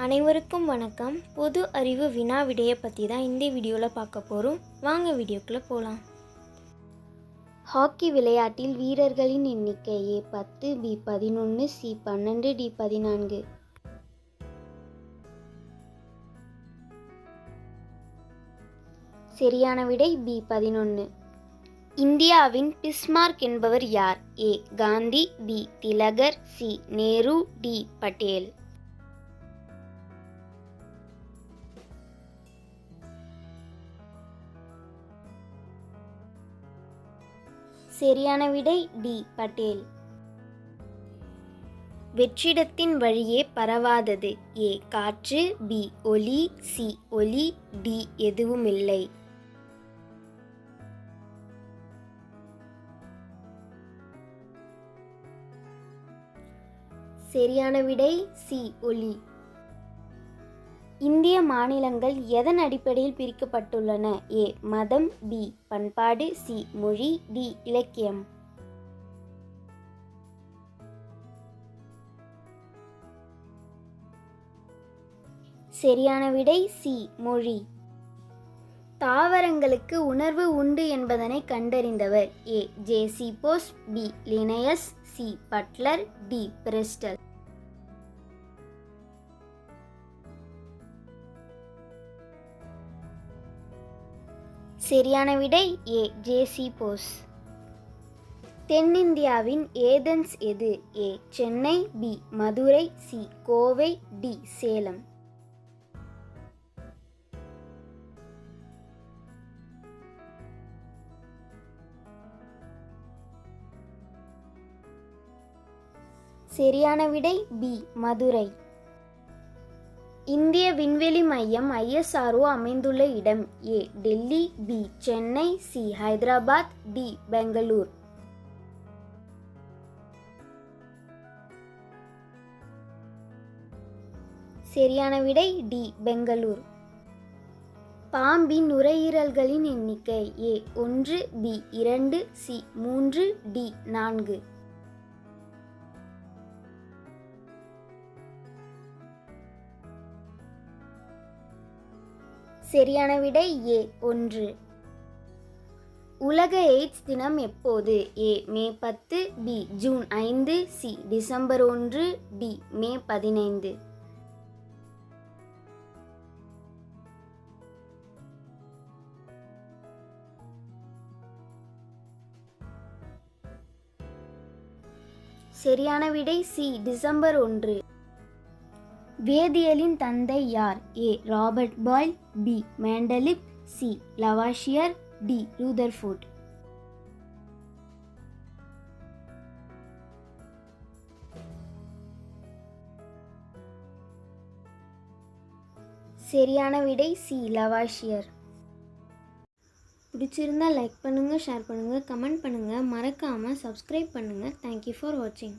அனைவருக்கும் வணக்கம். பொது அறிவு வினா விடையை பற்றி தான் இந்த வீடியோவில் பார்க்க போகிறோம். வாங்க வீடியோக்குள்ளே போகலாம். ஹாக்கி விளையாட்டில் வீரர்களின் எண்ணிக்கை A10, B11, C12, D14. சரியான விடை B11. இந்தியாவின் பிஸ்மார்க் என்பவர் யார்? A. Gandhi, B. Tilak, C. Nehru, D. Patel. சரியான விடை டி. பட்டேல். வெற்றிடத்தின் வழியே பரவாதது? A. காற்று, B. ஒலி, C. ஒலி, D. எதுவுமில்லை. சரியான விடை C. ஒலி. இந்திய மாநிலங்கள் எதன் அடிப்படையில் பிரிக்கப்பட்டுள்ளன? A. மதம், B. பண்பாடு, C. மொழி, D. இலக்கியம். சரியான விடை C. மொழி. தாவரங்களுக்கு உணர்வு உண்டு என்பதனை கண்டறிந்தவர்? A. J C. Bose, B. Linnaeus, C. Butler, D. Priestley. சரியான விடை A. ஜே.சி. போஸ். தென்னிந்தியாவின் ஏதென்ஸ் எது? A. Chennai, B. Madurai, C. Kovai, D. Salem. சரியான விடை B. மதுரை. இந்திய விண்வெளி மையம் ISRO அமைந்துள்ள இடம்? A. Delhi, B. Chennai, C. Hyderabad, D. Bangalore. சரியான விடை D. பெங்களூர். பாம்பின் நுரையீரல்களின் எண்ணிக்கை? A. 1, B. 2, C. 3, D. 4. சரியான விடை A. 1. உலக எய்ட்ஸ் தினம் எப்போது? A. May 10, B. June 5, C. December 1, D. மே 15. சரியான விடை C. டிசம்பர் 1. வேதியியலின் தந்தை யார்? A. Robert boil, B. மேண்டலிப், C. லவாஷியர், D. Rutherford. சரியான விடை C. லவாஷியர். பிடிச்சிருந்தா லைக் பண்ணுங்கள், ஷேர் பண்ணுங்கள், கமெண்ட் பண்ணுங்கள், மறக்காமல் சப்ஸ்கிரைப் பண்ணுங்கள். தேங்க்யூ ஃபார் வாட்சிங்.